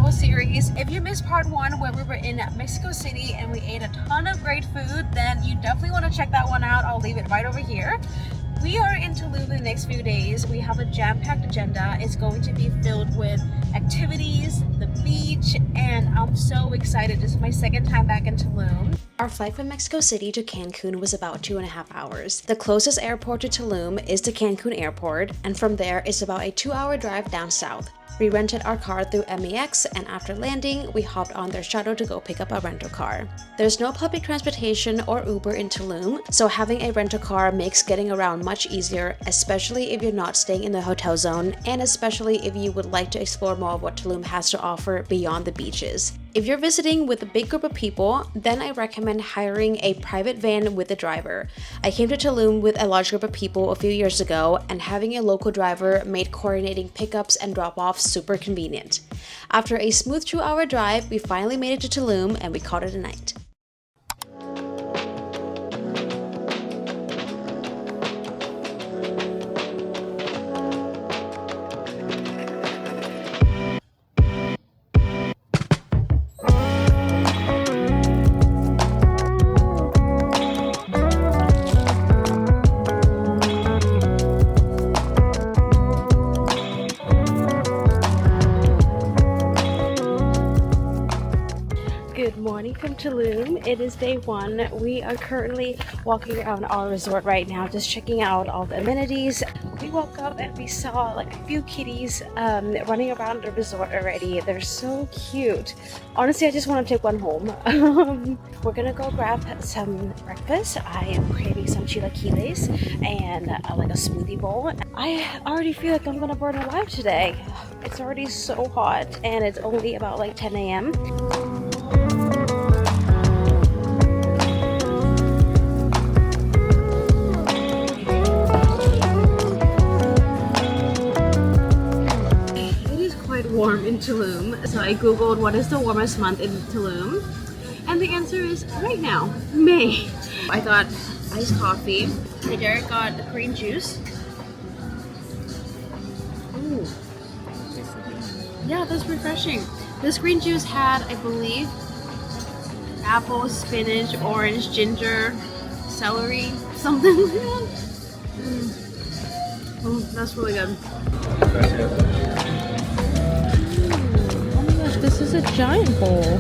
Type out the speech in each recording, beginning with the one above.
travel series. If you missed part 1 where we were in Mexico City and we ate a ton of great food, then you definitely want to check that one out. I'll leave it right over here. We are in Tulum the next few days. We have a jam-packed agenda. It's going to be filled with activities, the beach, and I'm so excited. This is my second time back in Tulum. Our flight from Mexico City to Cancun was about 2.5 hours. The closest airport to Tulum is the Cancun airport, and from there it's about a 2-hour drive down south. We rented our car through MEX, and after landing, we hopped on their shuttle to go pick up a rental car. There's no public transportation or Uber in Tulum, so having a rental car makes getting around much easier, especially if you're not staying in the hotel zone, and especially if you would like to explore more of what Tulum has to offer beyond the beaches. If you're visiting with a big group of people, then I recommend hiring a private van with a driver. I came to Tulum with a large group of people a few years ago, and having a local driver made coordinating pickups and drop-offs super convenient. After a smooth 2-hour drive, we finally made it to Tulum and we called it a night. Good morning from Tulum. It is day 1. We are currently walking around our resort right now, just checking out all the amenities. We woke up and we saw like a few kitties running around the resort already. They're so cute. Honestly, I just want to take one home. We're gonna go grab some breakfast. I am craving some chilaquiles and like a smoothie bowl. I already feel like I'm gonna burn alive today. It's already so hot and it's only about like 10 a.m. Warm in Tulum, so I googled what is the warmest month in Tulum, and the answer is right now, May. I got iced coffee. Derek got the green juice. Ooh. Yeah, that's refreshing. This green juice had, I believe, apple, spinach, orange, ginger, celery, something like that. Oh, that's really good. This is a giant bowl.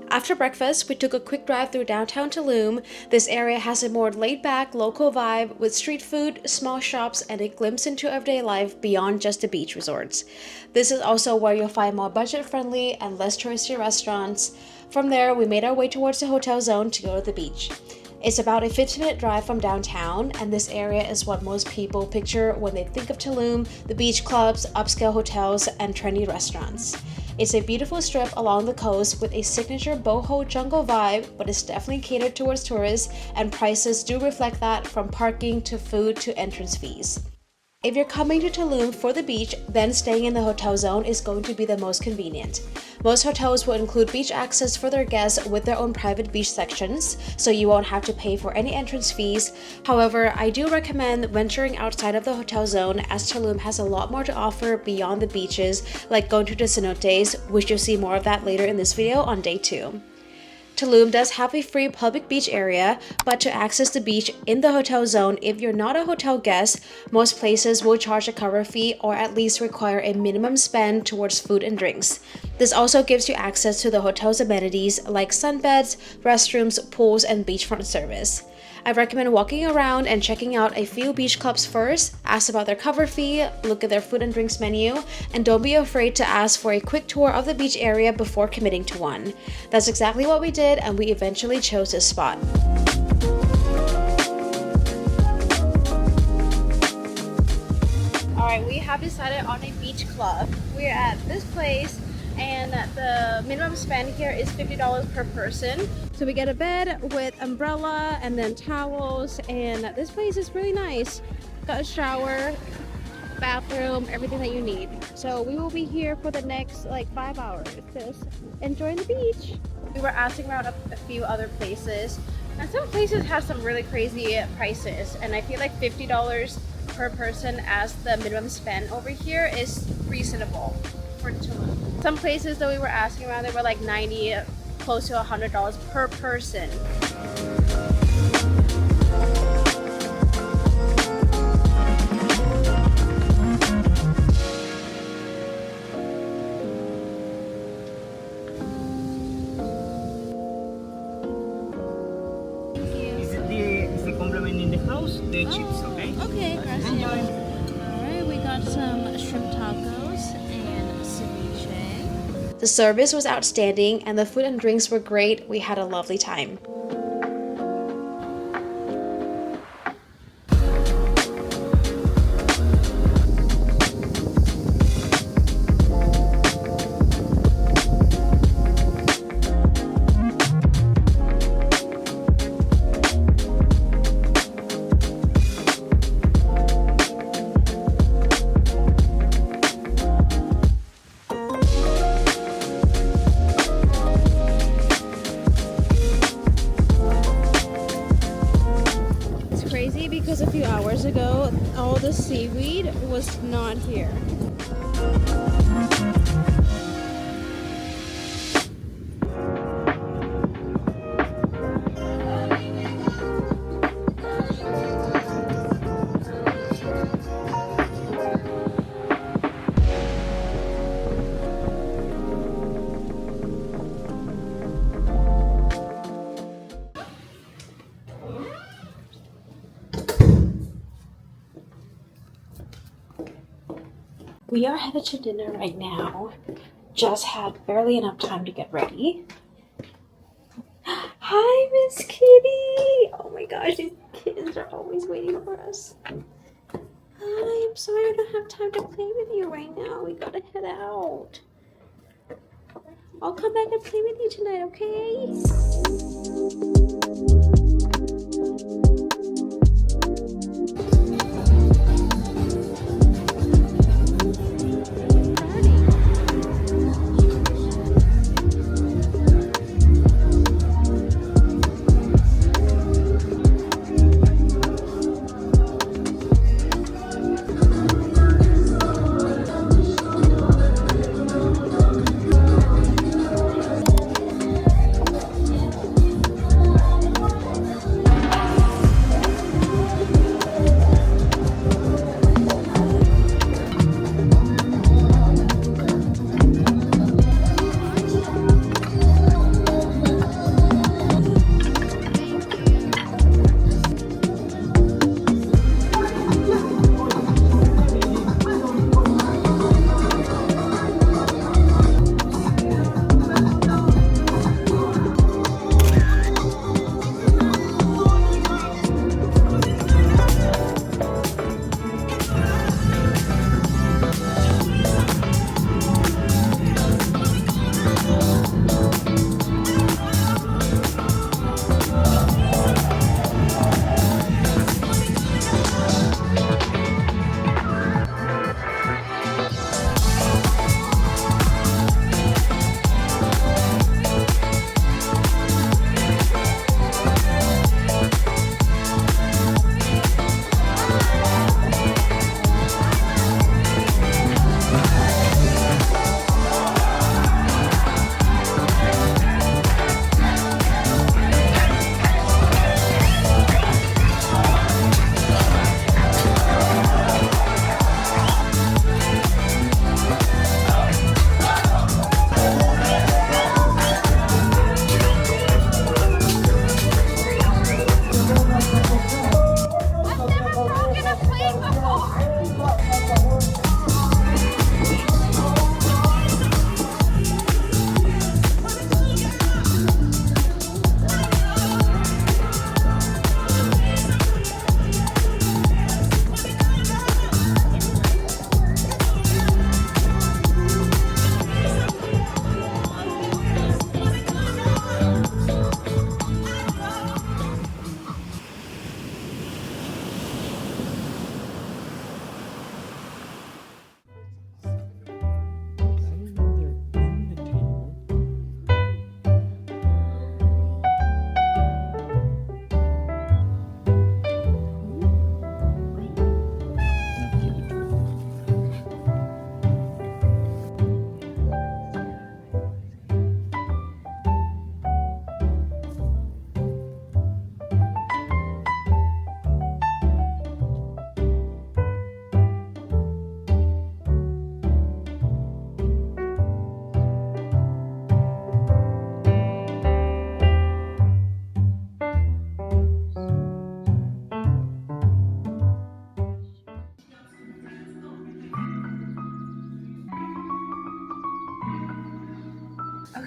After breakfast, we took a quick drive through downtown Tulum. This area has a more laid-back, local vibe with street food, small shops, and a glimpse into everyday life beyond just the beach resorts. This is also where you'll find more budget-friendly and less touristy restaurants. From there, we made our way towards the hotel zone to go to the beach. It's about a 15-minute drive from downtown, and this area is what most people picture when they think of Tulum: the beach clubs, upscale hotels, and trendy restaurants. It's a beautiful strip along the coast with a signature boho jungle vibe, but it's definitely catered towards tourists, and prices do reflect that, from parking to food to entrance fees. If you're coming to Tulum for the beach, then staying in the hotel zone is going to be the most convenient. Most hotels will include beach access for their guests with their own private beach sections, so you won't have to pay for any entrance fees. However, I do recommend venturing outside of the hotel zone, as Tulum has a lot more to offer beyond the beaches, like going to the cenotes, which you'll see more of that later in this video on day 2. Tulum does have a free public beach area, but to access the beach in the hotel zone, if you're not a hotel guest, most places will charge a cover fee or at least require a minimum spend towards food and drinks. This also gives you access to the hotel's amenities like sunbeds, restrooms, pools, and beachfront service. I recommend walking around and checking out a few beach clubs first, ask about their cover fee, look at their food and drinks menu, and don't be afraid to ask for a quick tour of the beach area before committing to one. That's exactly what we did, and we eventually chose this spot. Alright, we have decided on a beach club. We're at this place, and the minimum spend here is $50 per person. So we get a bed with umbrella and then towels, and this place is really nice. Got a shower, bathroom, everything that you need. So we will be here for the next like 5 hours, just enjoying the beach. We were asking around a few other places, and some places have some really crazy prices, and I feel like $50 per person as the minimum spend over here is reasonable for Tulum. Some places that we were asking around, they were like 90, close to $100 per person. Is the complement in the house? The chips, okay? Okay, gracias. Enjoy. Alright, we got some shrimp tacos and ceviche. The service was outstanding and the food and drinks were great. We had a lovely time. Crazy because a few hours ago all the seaweed was not here. We are headed to dinner right now. Just had barely enough time to get ready. Hi, Miss Kitty! Oh my gosh, these kittens are always waiting for us. Hi, I'm sorry I don't have time to play with you right now. We gotta head out. I'll come back and play with you tonight, okay?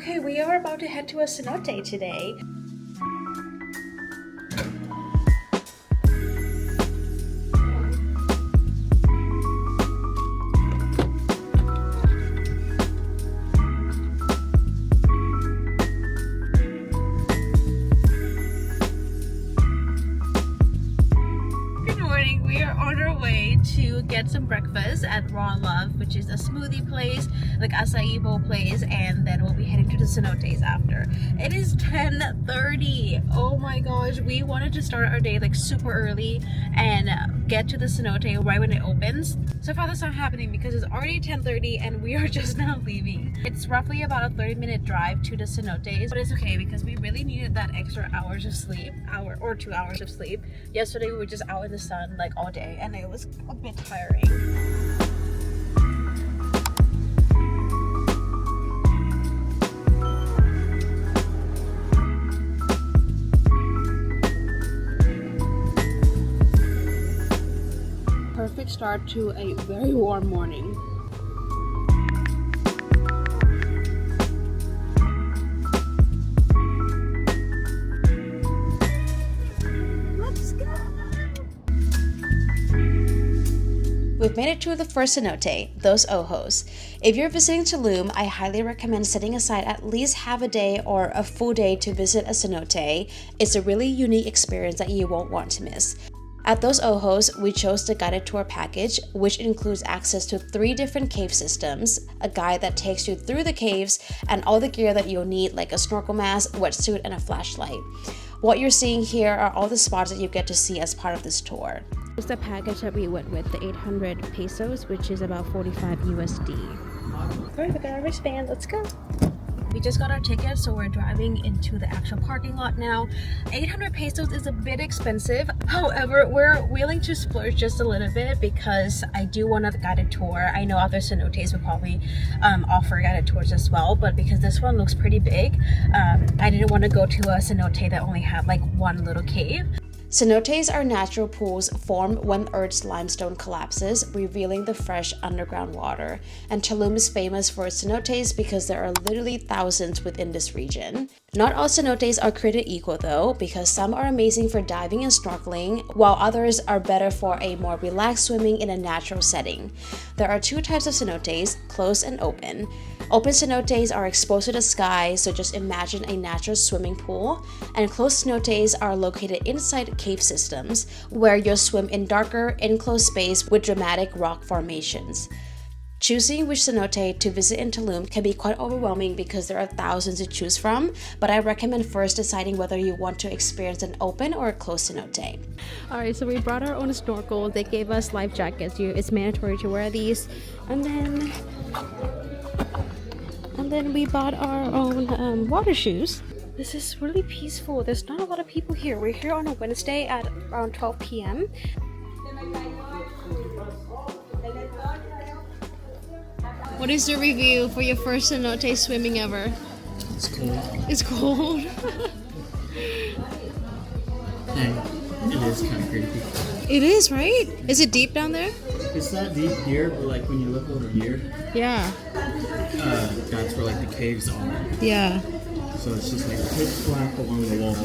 Okay, we are about to head to a cenote today. We are on our way to get some breakfast at Raw Love, which is a smoothie place, like acai bowl place, and then we'll be heading to the cenotes after. It is 10:30. Oh my gosh, we wanted to start our day like super early and get to the cenote right when it opens. So far that's not happening because it's already 10:30 and we are just now leaving. It's roughly about a 30-minute drive to the cenotes, but it's okay because we really needed that extra hours of sleep, hour or 2 hours of sleep. Yesterday we were just out in the sun like all day and it was a bit tiring. Perfect start to a very warm morning. Let's go! We've made it to the first cenote, Dos Ojos. If you're visiting Tulum, I highly recommend setting aside at least half a day or a full day to visit a cenote. It's a really unique experience that you won't want to miss. At Dos Ojos, we chose the guided tour package, which includes access to 3 different cave systems, a guide that takes you through the caves, and all the gear that you'll need like a snorkel mask, wetsuit, and a flashlight. What you're seeing here are all the spots that you get to see as part of this tour. It's the package that we went with, the 800 pesos, which is about 45 USD. Alright, we got our wristband, let's go! We just got our ticket, so we're driving into the actual parking lot now. 800 pesos is a bit expensive. However, we're willing to splurge just a little bit because I do want a guided tour. I know other cenotes would probably offer guided tours as well, but because this one looks pretty big, I didn't want to go to a cenote that only had like one little cave. Cenotes are natural pools formed when Earth's limestone collapses, revealing the fresh underground water. And Tulum is famous for its cenotes because there are literally thousands within this region. Not all cenotes are created equal though, because some are amazing for diving and snorkeling, while others are better for a more relaxed swimming in a natural setting. There are 2 types of cenotes, closed and open. Open cenotes are exposed to the sky, so just imagine a natural swimming pool, and closed cenotes are located inside cave systems, where you'll swim in darker, enclosed space with dramatic rock formations. Choosing which cenote to visit in Tulum can be quite overwhelming because there are thousands to choose from, but I recommend first deciding whether you want to experience an open or a closed cenote. Alright, so we brought our own snorkel. They gave us life jackets. It's mandatory to wear these. And then we bought our own water shoes. This is really peaceful. There's not a lot of people here. We're here on a Wednesday at around 12 p.m. What is the review for your first cenote swimming ever? It's cold. It's cold. And it is kind of creepy. It is, right? Is it deep down there? It's not deep here, but like when you look over here, Yeah. that's where like the caves are. Yeah. So it's just like pitch black along the wall.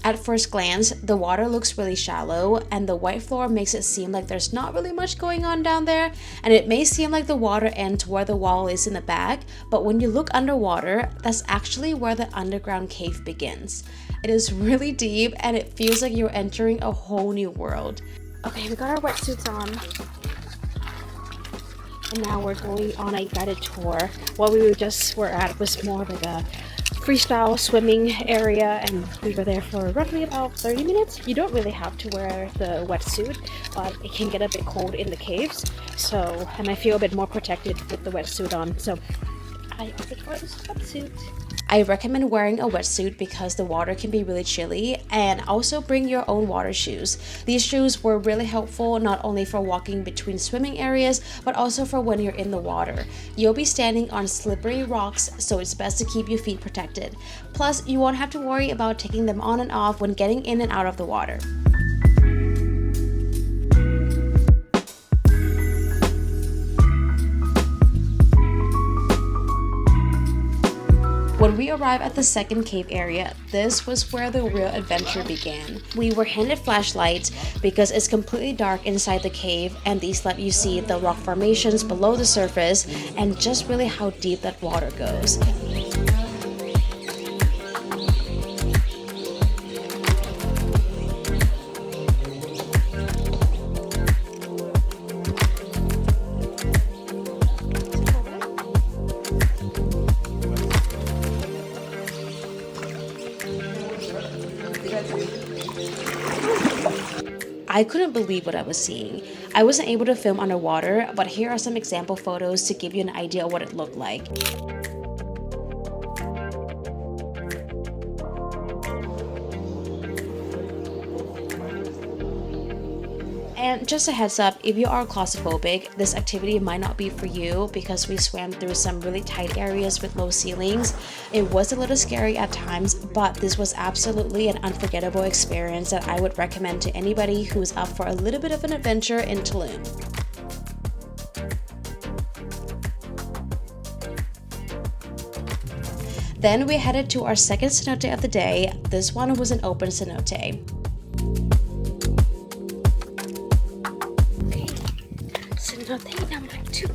At first glance, the water looks really shallow, and the white floor makes it seem like there's not really much going on down there, and it may seem like the water ends where the wall is in the back, but when you look underwater, that's actually where the underground cave begins. It is really deep, and it feels like you're entering a whole new world. Okay, we got our wetsuits on. And now we're going on a guided tour. What we were at was more of like a freestyle swimming area, and we were there for roughly about 30 minutes. You don't really have to wear the wetsuit, but it can get a bit cold in the caves. So, and I feel a bit more protected with the wetsuit on. So I opted for this wetsuit. I recommend wearing a wetsuit because the water can be really chilly, and also bring your own water shoes. These shoes were really helpful not only for walking between swimming areas, but also for when you're in the water. You'll be standing on slippery rocks, so it's best to keep your feet protected. Plus, you won't have to worry about taking them on and off when getting in and out of the water. When we arrived at the second cave area, this was where the real adventure began. We were handed flashlights because it's completely dark inside the cave, and these let you see the rock formations below the surface and just really how deep that water goes. I couldn't believe what I was seeing. I wasn't able to film underwater, but here are some example photos to give you an idea of what it looked like. And just a heads up, if you are claustrophobic, this activity might not be for you because we swam through some really tight areas with low ceilings. It was a little scary at times, but this was absolutely an unforgettable experience that I would recommend to anybody who's up for a little bit of an adventure in Tulum. Then we headed to our second cenote of the day. This one was an open cenote. Cenote number 2.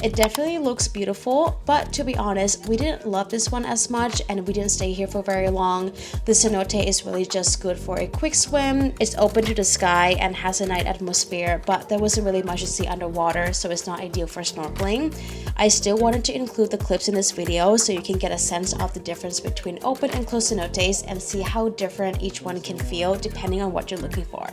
It definitely looks beautiful, but to be honest, we didn't love this one as much and we didn't stay here for very long. The cenote is really just good for a quick swim. It's open to the sky and has a night atmosphere, but there wasn't really much to see underwater, so it's not ideal for snorkeling. I still wanted to include the clips in this video so you can get a sense of the difference between open and closed cenotes and see how different each one can feel depending on what you're looking for.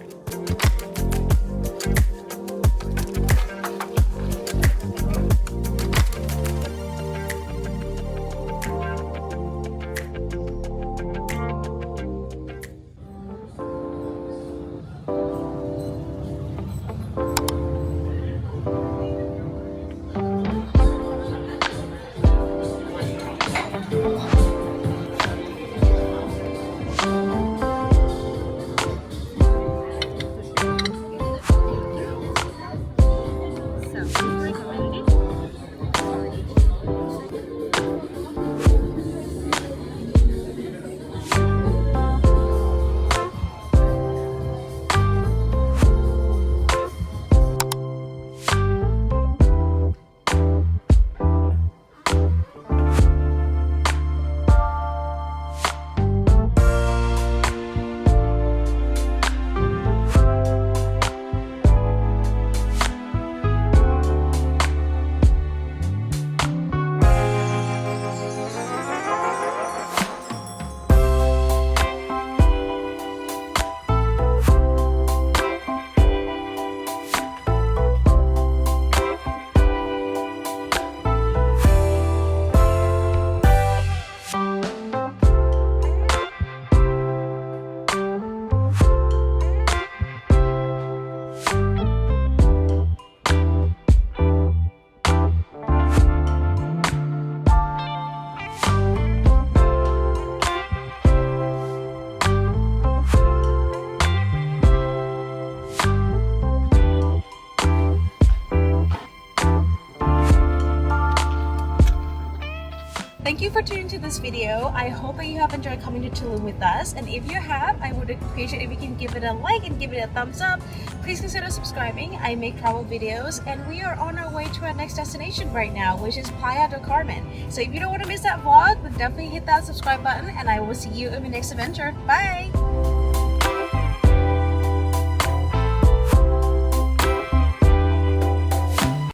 Thank you for tuning to this video. I hope that you have enjoyed coming to Tulum with us, and if you have, I would appreciate if you can give it a like and give it a thumbs up. Please consider subscribing. I make travel videos and we are on our way to our next destination right now, which is Playa del Carmen. So if you don't want to miss that vlog, then definitely hit that subscribe button and I will see you in my next adventure. Bye!